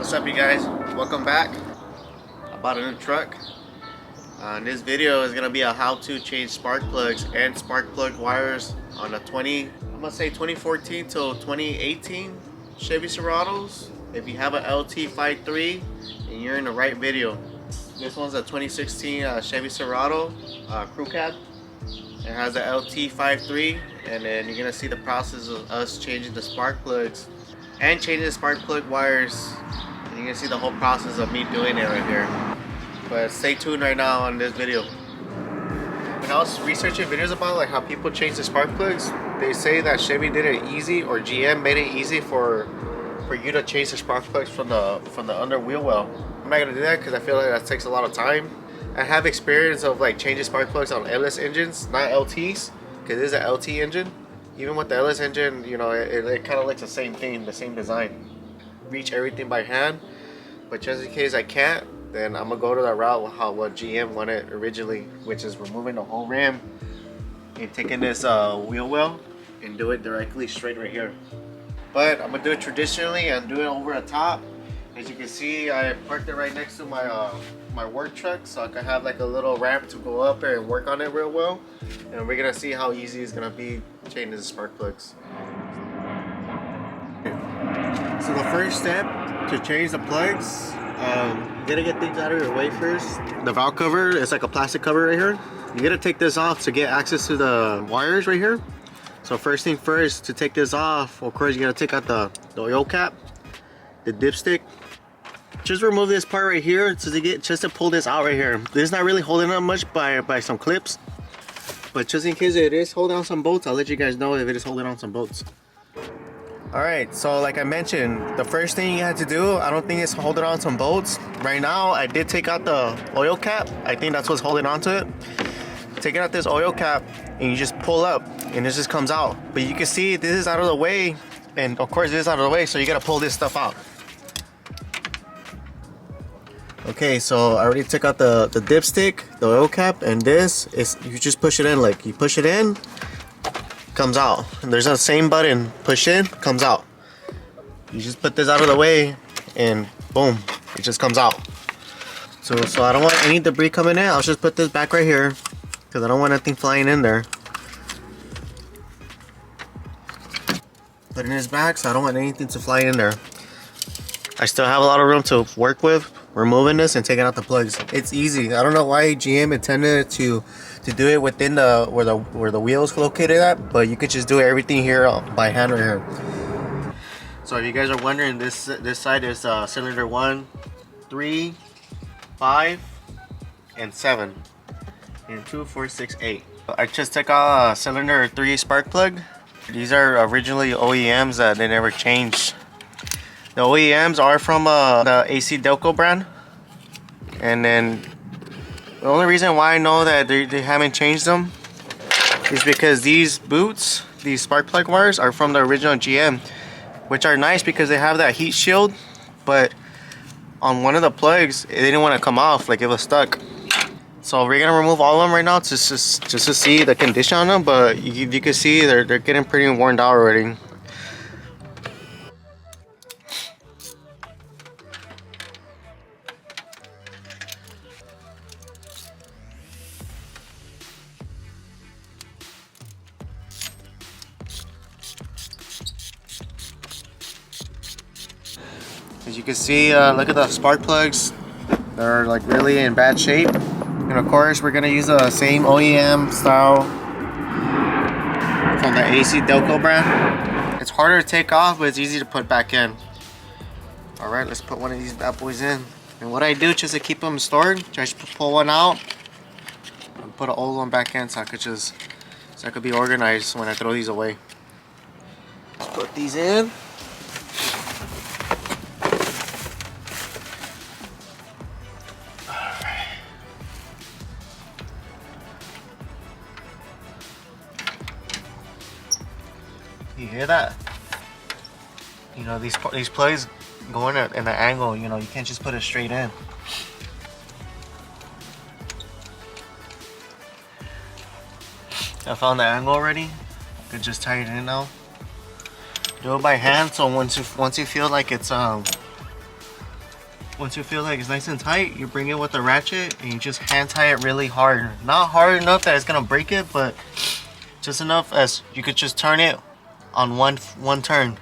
What's up, you guys? Welcome back. I bought a new truck. This video is gonna be a how to change spark plugs and spark plug wires on a 2014 till 2018 Chevy Silverados. If you have an LT53 and you're in the right video. This one's a 2016 Chevy Silverado crew cab. It has a LT53, and then you're gonna see the process of us changing the spark plugs and changing the spark plug wires. And you're gonna see the whole process of me doing it right here. But stay tuned right now on this video. When I was researching videos about like how people change the spark plugs, they say that Chevy did it easy, or GM made it easy for you to change the spark plugs from the under wheel well. I'm not gonna do that because I feel like that takes a lot of time. I have experience of like changing spark plugs on LS engines, not LTs, because it is an LT engine. Even with the LS engine, you know, it kind of looks the same thing, the same design. Reach everything by hand, but just in case I can't, then I'm gonna go to the route what GM wanted originally, which is removing the whole rim and taking this wheel well and do it directly straight right here. But I'm gonna do it traditionally and do it over the top. As you can see, I parked it right next to my work truck, so I can have like a little ramp to go up there and work on it real well. And we're gonna see how easy it's gonna be changing the spark plugs. So the first step to change the plugs, you gotta get things out of your way first. The valve cover is like a plastic cover right here. You gotta take this off to get access to the wires right here. So first thing first, to take this off, of course you gotta take out the oil cap, the dipstick. Just remove this part right here just to pull this out right here. This is not really holding on much by some clips, but just in case it is holding on some bolts, I'll let you guys know if it is holding on some bolts. Alright, so like I mentioned, the first thing you have to do, I don't think it's holding on some bolts. Right now, I did take out the oil cap. I think that's what's holding on to it. Taking out this oil cap, and you just pull up, and this just comes out. But you can see this is out of the way, and of course this is out of the way, so you gotta pull this stuff out. Okay, so I already took out the dipstick, the oil cap, and this is, you just push it in. Like, you push it in, comes out. And there's the same button, push in, comes out. You just put this out of the way, and boom, it just comes out. So I don't want any debris coming in. I'll just put this back right here, because I don't want anything flying in there. Put it in his back, so I don't want anything to fly in there. I still have a lot of room to work with, removing this and taking out the plugs. It's easy. I don't know why GM intended to do it within where the wheel is located at, but you could just do everything here by hand right here. So if you guys are wondering, this side is cylinder 1, 3, 5, and 7, and 2, 4, 6, 8. I just took out cylinder 3 spark plug. These are originally OEMs that they never changed. The OEMs are from the AC Delco brand, and then the only reason why I know that they haven't changed them is because these boots, these spark plug wires, are from the original GM, which are nice because they have that heat shield, but on one of the plugs they didn't want to come off, like it was stuck. So we're gonna remove all of them right now just to see the condition on them, but you can see they're getting pretty worn out already. As you can see, look at the spark plugs. They're like really in bad shape. And of course, we're gonna use the same OEM style from the AC Delco brand. It's harder to take off, but it's easy to put back in. All right, let's put one of these bad boys in. And what I do just to keep them stored, just pull one out and put an old one back in, so I could be organized when I throw these away. Let's put these in. You hear that? You know, these plugs go in an angle, you know, you can't just put it straight in. I found the angle already. I could just tie it in now. Do it by hand, so once you feel like it's once you feel like it's nice and tight, you bring it with the ratchet and you just hand tie it really hard. Not hard enough that it's gonna break it, but just enough as you could just turn it on one turn.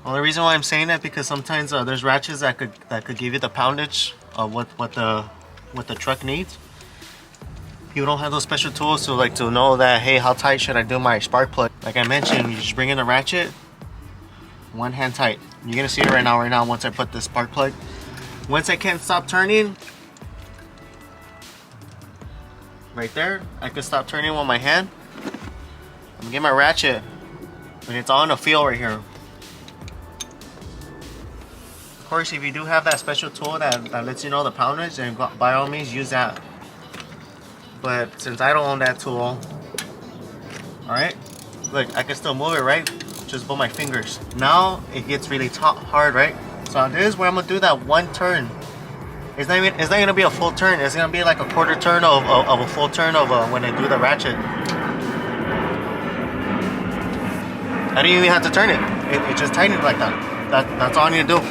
Only reason why I'm saying that because sometimes there's ratchets that could give you the poundage of what the truck needs. You don't have those special tools to know that, hey, how tight should I do my spark plug? Like I mentioned, you just bring in the ratchet, one hand tight. You're gonna see it right now once I put the spark plug. Once I can't stop turning, right there, I can stop turning with my hand. I'm gonna get my ratchet, and it's on a feel right here. Of course, if you do have that special tool that lets you know the poundage, then by all means use that. But since I don't own that tool, alright, look, I can still move it, right? Just with my fingers. Now it gets really hard, right? So this is where I'm gonna do that one turn. It's not gonna be a full turn. It's gonna be like a quarter turn of a full turn of when I do the ratchet. I don't even have to turn it. It just tightens like that. That's all I need to do.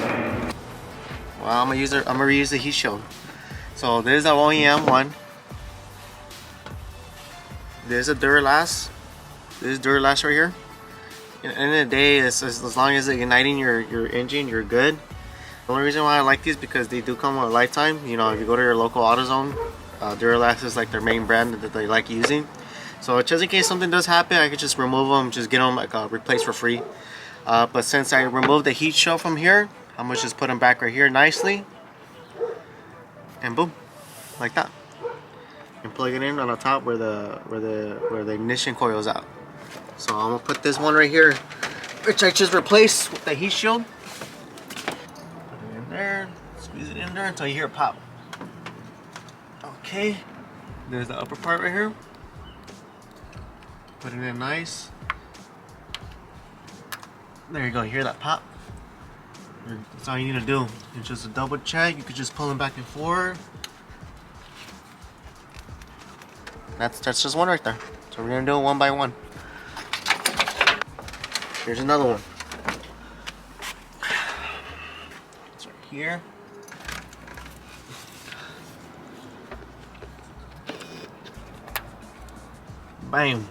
Well, I'm gonna reuse the heat shield. So this is the OEM one. There's a Duralast. This is Duralast right here. At the end of the day, as long as it's igniting your engine, you're good. The only reason why I like these because they do come with a lifetime. You know, if you go to your local AutoZone, Duralast is like their main brand that they like using. So just in case something does happen, I could just remove them, just get them like replaced for free. But since I removed the heat shield from here, I'm gonna just put them back right here nicely, and boom, like that. And plug it in on the top where the ignition coil is out. So I'm gonna put this one right here, which I just replaced with the heat shield. Put it in there, squeeze it in there until you hear it pop. Okay, there's the upper part right here. Put it in nice. There you go, you hear that pop? That's all you need to do. It's just a double check. You could just pull them back and forth. That's just one right there. So we're gonna do it one by one. Here's another one. It's right here. Bam.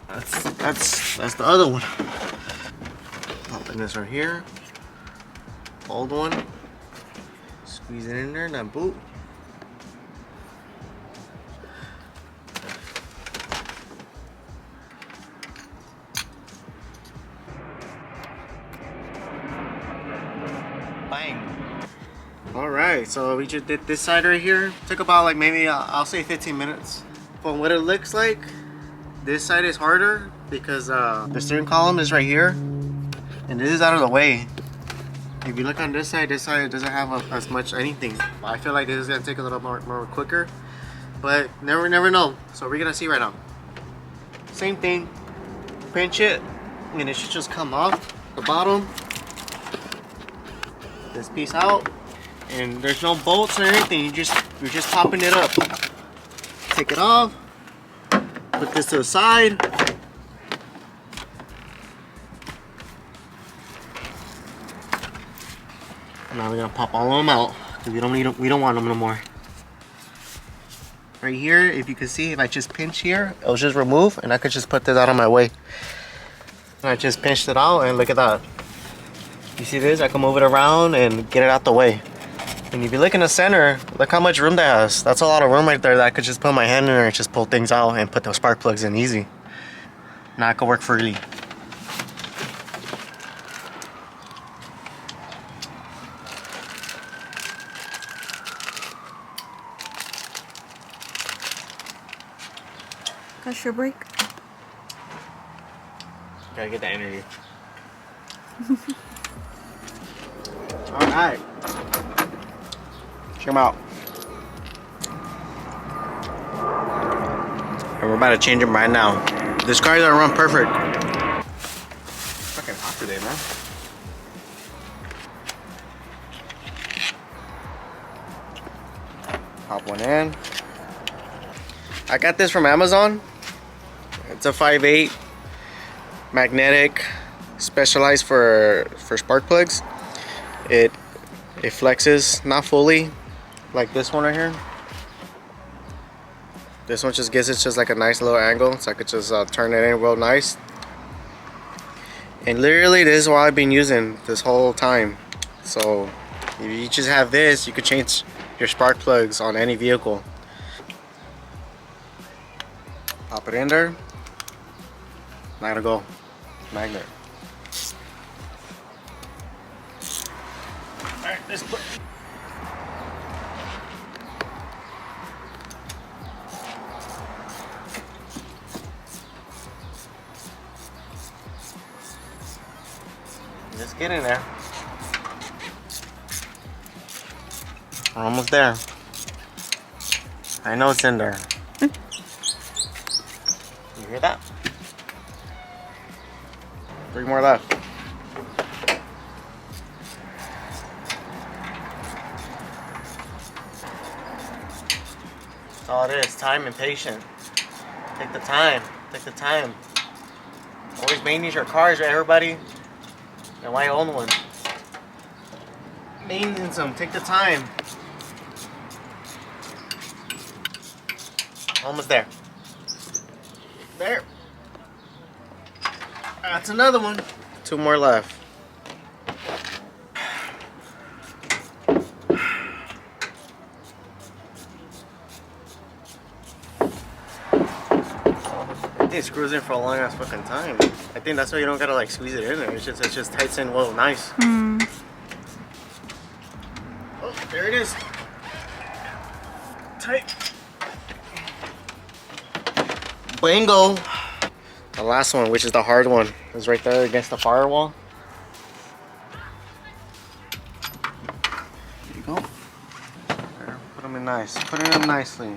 That's the other one. Popping this right here. Old one. Squeeze it in there, and that boot. Bang. Alright, so we just did this side right here. Took about like maybe I'll say 15 minutes. From what it looks like, this side is harder because the steering column is right here and this is out of the way. If you look on this side doesn't have as much anything. I feel like this is gonna take a little more quicker, but never know. So we're gonna see right now. Same thing, pinch it and it should just come off the bottom. This piece out, and there's no bolts or anything. You're just popping it up. Take it off. Put this to the side. Now we're gonna pop all of them out because we don't want them no more. Right here, if you can see, if I just pinch here, it'll just remove, and I could just put this out of my way. And I just pinched it out, and look at that. You see this? I can move it around and get it out the way. And if you look in the center, look how much room that has. That's a lot of room right there that I could just put my hand in there and just pull things out and put those spark plugs in easy. Now I can work freely. That's your break. Gotta get that energy. Alright. Check them out. And we're about to change them right now. This car is gonna run perfect. Fucking hot today, man. Pop one in. I got this from Amazon. It's a 5.8 magnetic, specialized for spark plugs. It It flexes, not fully, like this one right here. This one just gives it just like a nice little angle, so I could just turn it in real nice. And literally, this is what I've been using this whole time. So if you just have this, you could change your spark plugs on any vehicle. Pop it in there. Not gonna go. Magnet. Alright, let's put. Just get in there. We're almost there. I know it's in there. You hear that? 3 more left. That's all it is. Time and patience. Take the time. Take the time. Always maintenance your cars, right, everybody? And why own one? Maintenance them. Take the time. Almost there. There. That's another one. 2 more left. I think it screws in for a long ass fucking time. I think that's why you don't gotta like squeeze it in there. It just tights in well nice. Oh, there it is. Tight. Bingo. The last one, which is the hard one, is right there against the firewall. There you go. There, put them in nice. Put it in nicely.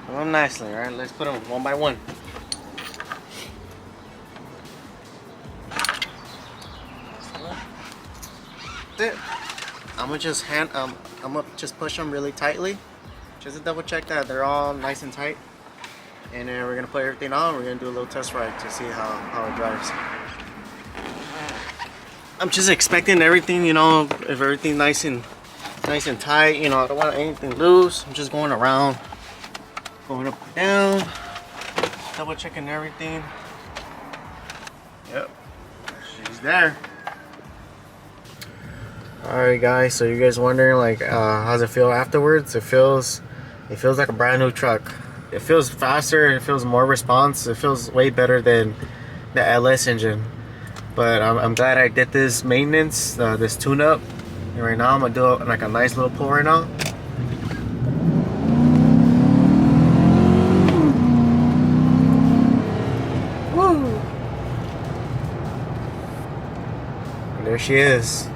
Put them nicely, alright? Let's put them one by one. That's it. I'm gonna just push them really tightly, just to double check that they're all nice and tight. And then we're gonna put everything on. We're gonna do a little test ride to see how it drives. I'm just expecting everything, you know, if everything nice and tight. You know, I don't want anything loose. I'm just going around, going up and down, double checking everything. Yep, she's there. Alright guys, so you guys wondering like how does it feel afterwards? It feels like a brand new truck. It feels faster, it feels more response, it feels way better than the LS engine. But I'm glad I did this maintenance, this tune-up. And right now I'm gonna do like a nice little pull right now. Woo! And there she is.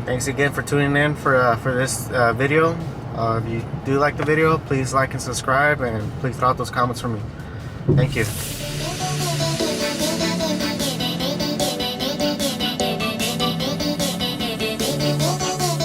Thanks again for tuning in for this video. If you do like the video, please like and subscribe, and please throw out those comments for me. Thank you.